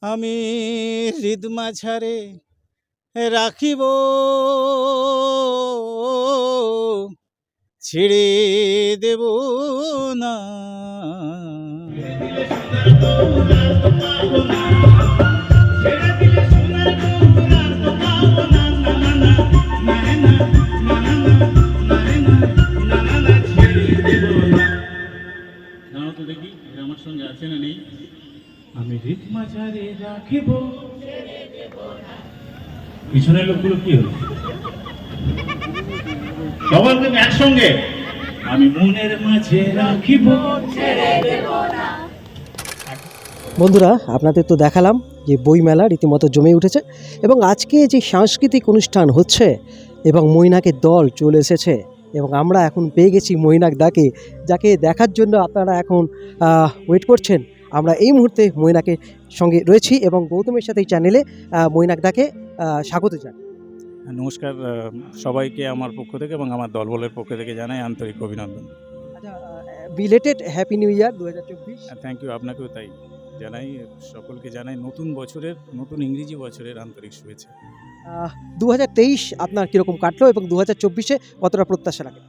আমি হৃদ মাঝারে রাখিব, ছেড়ে দেব না। তো দেখি এরা আমার সঙ্গে আছে না নেই। আমি হৃদ মাঝারে রাখিব। পিছনের লোকগুলো কি হলো? সবার তুমি একসঙ্গে। আমি মনের মাঝে রাখিব, ছেড়ে দেব না। বন্ধুরা, আপনাদের তো দেখালাম যে বইমেলা রীতিমতো জমে উঠেছে এবং আজকে যে সাংস্কৃতিক অনুষ্ঠান হচ্ছে এবং মৈনাকের দল চলে এসেছে এবং আমরা এখন পেয়ে গেছি মৈনাক দাকে, যাকে দেখার জন্য আপনারা এখন ওয়েট করছেন। আমরা এই মুহূর্তে মৈনাকের সঙ্গে রয়েছি এবং গৌতমের সাথে এই চ্যানেলে মৈনাক দাকে স্বাগত জানাই। নমস্কার সবাইকে আমার পক্ষ থেকে এবং আমার দলবলের পক্ষ থেকে জানাই আন্তরিক অভিনন্দন। আচ্ছা, belated happy new year 2024। Thank you, আপনাকেও তাই জানাই। সকলকে জানাই নতুন বছরের, নতুন ইংরেজি বছরের আন্তরিক শুভেচ্ছা। 2023 আপনার কীরকম কাটলো এবং 2024-এ কতটা প্রত্যাশা রাখেন?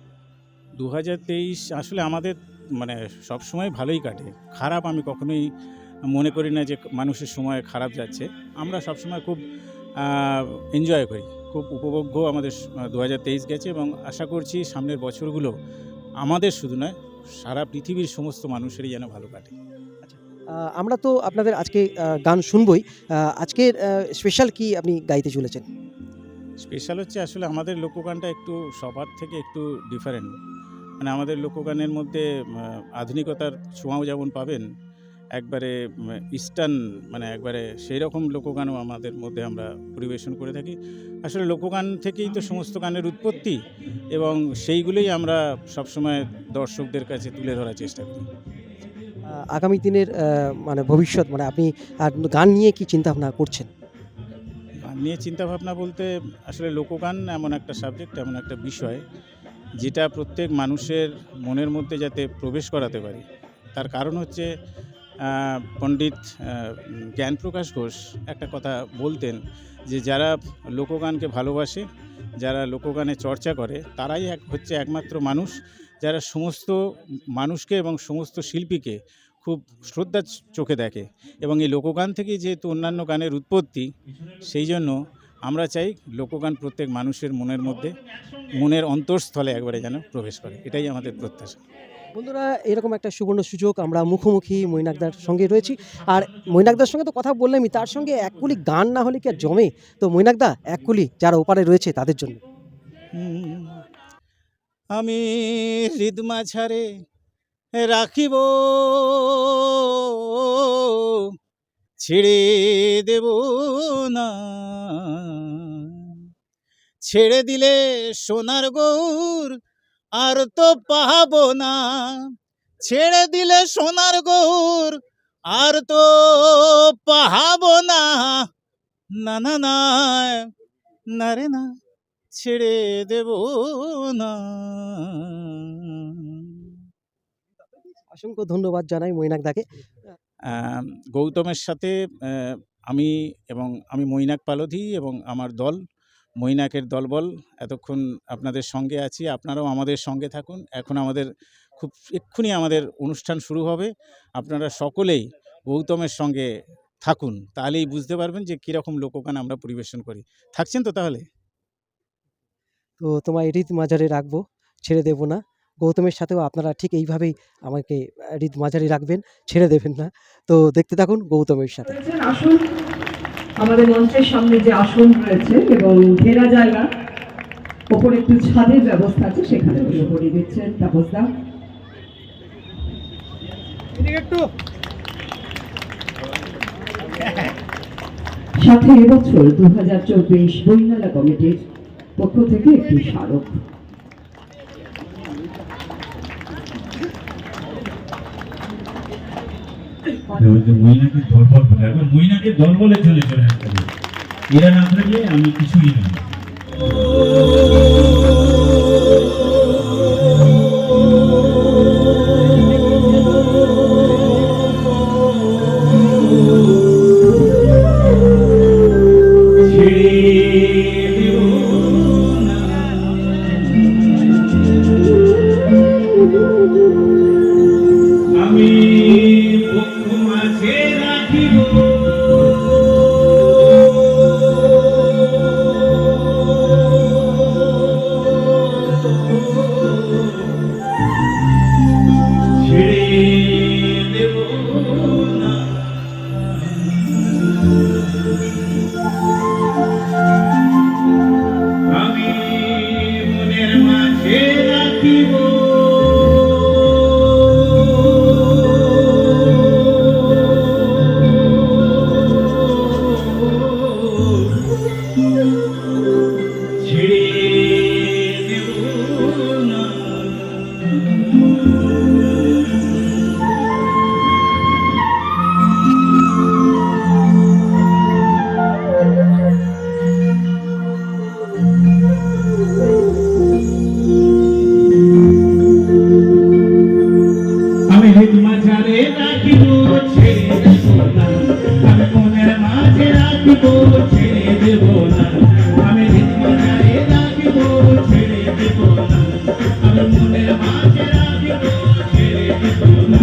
2023 আসলে আমাদের মানে সবসময় ভালোই কাটে, খারাপ আমি কখনোই মনে করি না যে মানুষের সময় খারাপ যাচ্ছে। আমরা সবসময় খুব এনজয় করি, খুব উপভোগ্য আমাদের 2023 গেছে এবং আশা করছি সামনের বছরগুলো আমাদের শুধু নয়, সারা পৃথিবীর সমস্ত মানুষেরই যেন ভালো কাটে। আমরা তো আপনাদের আজকে গান শুনবই। আজকের স্পেশাল কি আপনি গাইতে চলেছেন? স্পেশাল হচ্ছে আসলে আমাদের লোকগানটা একটু সবার থেকে একটু ডিফারেন্ট। মানে আমাদের লোকগানের মধ্যে আধুনিকতার ছোঁয়াও যেমন পাবেন, একবারে ইস্টার্ন মানে একবারে সেই রকম লোকগানও আমাদের মধ্যে আমরা পরিবেশন করে থাকি। আসলে লোকগান থেকেই তো সমস্ত গানের উৎপত্তি এবং সেইগুলোই আমরা সবসময় দর্শকদের কাছে তুলে ধরার চেষ্টা করি। আগামী দিনের মানে ভবিষ্যৎ, মানে আপনি গান নিয়ে কি চিন্তাভাবনা করছেন? গান নিয়ে চিন্তাভাবনা বলতে আসলে লোকগান এমন একটা সাবজেক্ট, এমন একটা বিষয় যেটা প্রত্যেক মানুষের মনের মধ্যে যাতে প্রবেশ করাতে পারি। তার কারণ হচ্ছে পণ্ডিত জ্ঞানপ্রকাশ ঘোষ একটা কথা বলতেন যে যারা লোকগানকে ভালোবাসে, যারা লোকগানে চর্চা করে, তারাই হচ্ছে একমাত্র মানুষ যারা সমস্ত মানুষকে এবং সমস্ত শিল্পীকে খুব শ্রদ্ধার চোখে দেখে। এবং এই লোকগান থেকেই যেহেতু অন্যান্য গানের উৎপত্তি, সেই জন্য আমরা চাই লোকগান প্রত্যেক মানুষের মনের মধ্যে, মনের অন্তঃস্থলে একবারে যেন প্রবেশ করে, এটাই আমাদের প্রত্যাশা। বন্ধুরা, এরকম একটা সুবর্ণ সুযোগ, আমরা মুখোমুখি মৈনাকদার সঙ্গে রয়েছি। আর মৈনাকদার সঙ্গে তো কথা বললামই, তার সঙ্গে এক কুলি গান না হলে কি আর জমে? তো মৈনাকদা, এক কুলি যারা ওপারে রয়েছে তাদের জন্য। আমি হৃদ মাঝারে রাখিব, ছেড়ে দেব না। ছেড়ে দিলে সোনার গৌর আর তো পাবো না। ছেড়ে দিলে সোনার গৌর আর তো পাবো না। না না না, না রে না, ছেড়ে দেব না। অসংখ্য ধন্যবাদ জানাই মৈনাকদাকে। গৌতমের সাথে আমি মৈনাক পালোধি এবং আমার দল মৈনাকের দলবল এতক্ষণ আপনাদের সঙ্গে আছি। আপনারাও আমাদের সঙ্গে থাকুন। এখন আমাদের এক্ষুনি আমাদের অনুষ্ঠান শুরু হবে। আপনারা সকলেই গৌতমের সঙ্গে থাকুন, তাহলেই বুঝতে পারবেন যে কীরকম লোকগান আমরা পরিবেশন করি। থাকছেন তো তাহলে? তো তোমার হৃদ মাঝারে রাখবো, ছেড়ে দেব না। গৌতমের সাথেও আপনারা ঠিক এইভাবেই আমাকে হৃদ মাঝারে রাখবেন, ছেড়ে দেবেন না। তো দেখতে থাকুন গৌতমের সাথে। আসুন, আমাদের মঞ্চের সামনে যে আসন রয়েছে এবং ঘেরা জায়গা, ওপরে একটু ছাদের ব্যবস্থা আছে, সেখানে বসে পড়িয়ে দিচ্ছেন তাপসদা। সাথে এবছর 2024 বইমেলা কমিটির পক্ষ থেকে একটি স্মারক। মৈনাকের দল বলে চলে এরা না থাকলে আমি কিছুই না। রাখবো ছেড়ে দেব না, আমি রীত মাঝারে রাখবো ছেড়ে দেব না, আমি মনের মাঝে রাখবো ছেড়ে দেব না,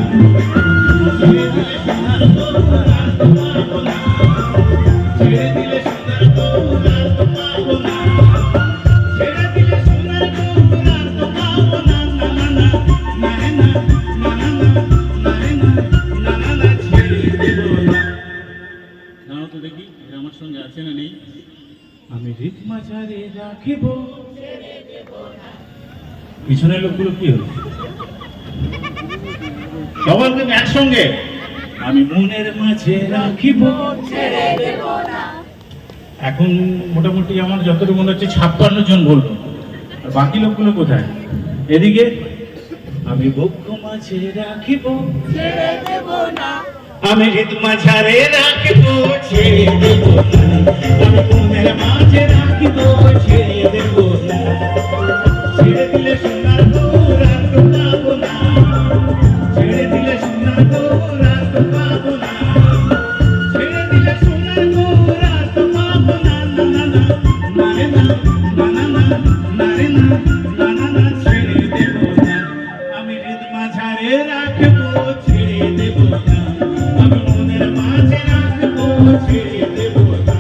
ছেড়ে দিলে সোনার বউ আর তো পাবো না, ছেড়ে দিলে সোনার বউ আর তো পাবো না, ছেড়ে দিলে সোনার বউ আর তো পাবো না, না না না না রে না, না না না না রে না, না না না ছেড়ে দেব না। দাঁড়াও তো দেখি এরা আমার সঙ্গে আছে না নেই। আমি রীত মাঝারে রাখিব, পিছনের লোকগুলো কি হলো? সবার কিন্তু একসঙ্গে, আমি মনের মাঝে রাখিব। এখন মোটামুটি আমার যতটুকু মনে হচ্ছে 56 জন বলবো, আর বাকি লোকগুলো কোথায়? এদিকে আমি বক্ষ মাঝে রাখিব, আমি হৃদ মাঝারে রাখিব ছেড়ে দেব না, আমি মনের মাঝে রাখিব ছেড়ে দেব না, ছেড়ে দিলে সোনার গৌর আর তো পাবো না, ছেড়ে দিলে সোনার গৌর আর তো পাবো না, ছেড়ে দিলে সোনার গৌর আর তো পাবো না, না না না না রে না, না না না না রে না, না না না ছেড়ে দেব না, আমি হৃদ মাঝারে রাখিব ছেড়ে দেব না, আমি মনের মাঝে রাখবো ছেড়ে দেব না।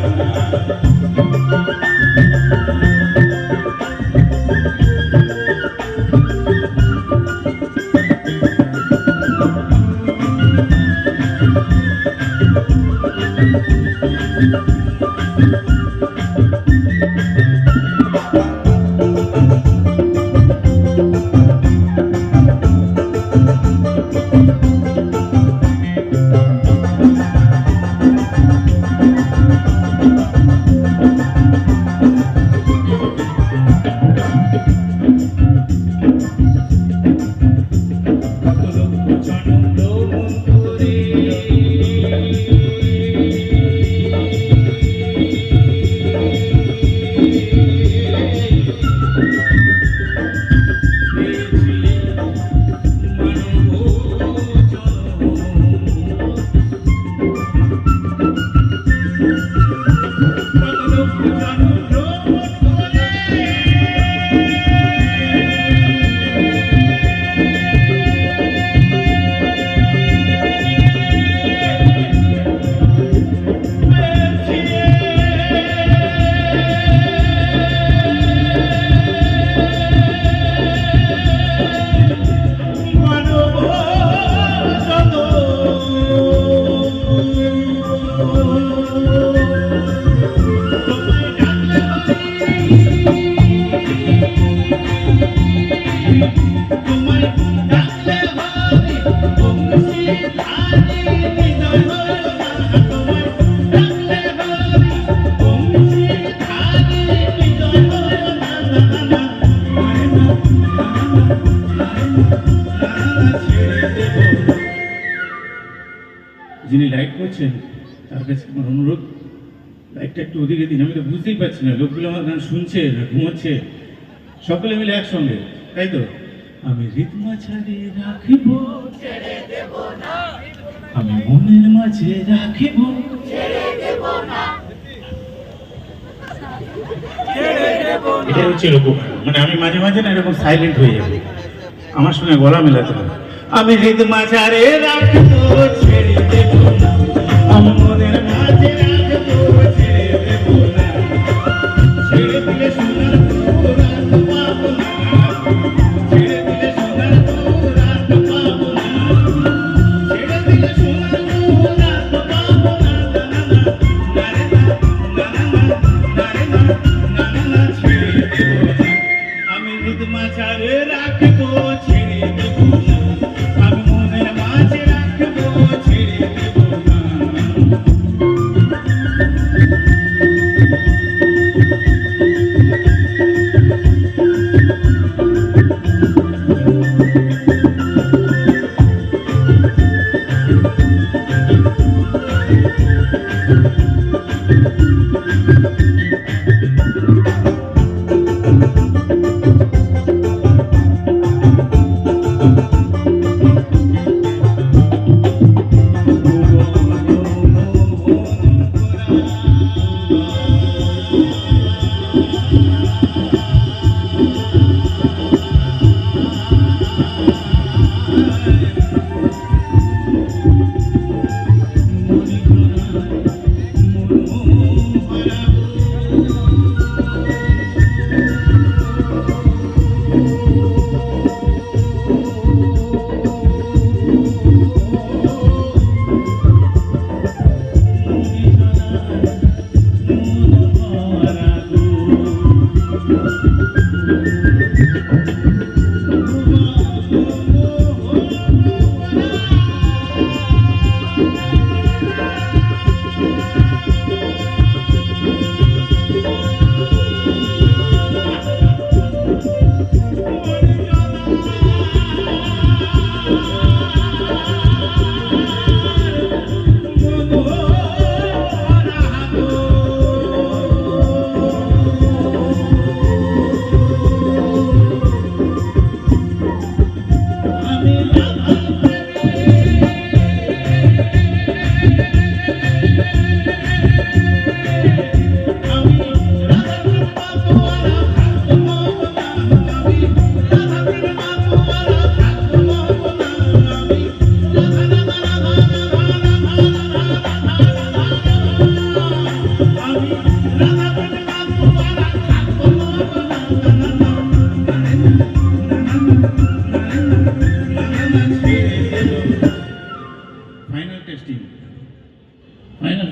যিনি লাইট করছেন তার কাছে আমার অনুরোধ, লাইটটা একটু ওদিকে দিন, আমি তো বুঝতেই পারছি না লোকগুলো আমার গান শুনছে না ঘুমোচ্ছে, সকলে মিলে একসঙ্গে, তাই তো? আমি হৃদ মাঝারে রাখিব, আমি মনের মাঝে রাখিব, এটা হচ্ছে এরকম, মানে আমি মাঝে মাঝে না এরকম সাইলেন্ট হয়ে যাবো, আমার সঙ্গে গলা মেলাতে হবে। আমি হৃদ মাঝারে রাখবো ছেড়ে দেব না, আমি মনের মাঝে রাখবো ছেড়ে দেব না, ছেড়ে দিলে সোনার গৌর আর তো পাবো না, ছেড়ে দিলে সোনার গৌর আর তো পাবো না, ছেড়ে দিলে সোনার গৌর আর তো পাবো না, না না না রে না, না না না না রে না, না না না ছেড়ে দেব না, আমি হৃদ মাঝারে রাখবো ছেড়ে দেব না, আমি মনের মাঝে রাখবো ছেড়ে দেব না।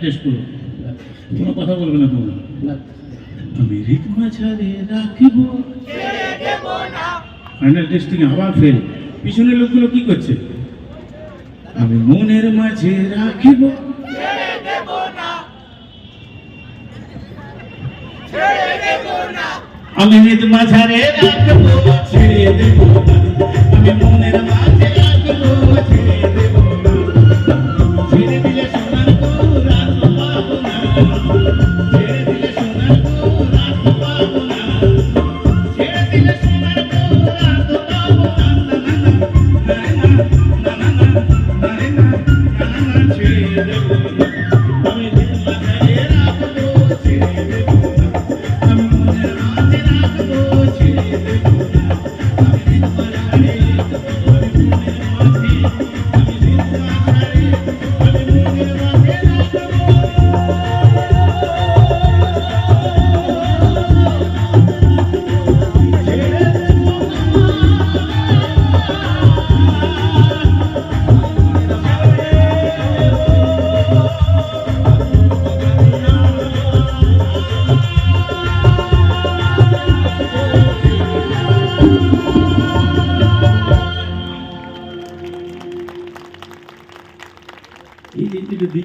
টেস্ট করো, কোনো কথা বলবে না তোমরা। আমি হৃদ মাঝারে রাখিব, ফাইনাল টেস্টিং আবার ফেল। পিছনের লোকগুলো কি করছে? আমি মনের মাঝে রাখিব, আমি হৃদ মাঝারে রাখব, ছেড়ে দেব না। আমি মনের মাঝে রাখব, ছেড়ে দেব না। ছেড়ে দিলে সোনার গৌর আর তো পাবো না, ছেড়ে দিলে সোনার গৌর আর তো পাবো না, ছেড়ে দিলে সোনার গৌর আর তো পাবো না। ছেড়ে দেব না, আমি হৃদ মাঝারে রাখব, ছেড়ে দেব না। আমি মনের মাঝে রাখব, ছেড়ে দেব না। আমি হৃদ মাঝারে রাখব, আমি মনের মাঝে, আমি হৃদ মাঝারে, আমি মনের মাঝে রাখব। এই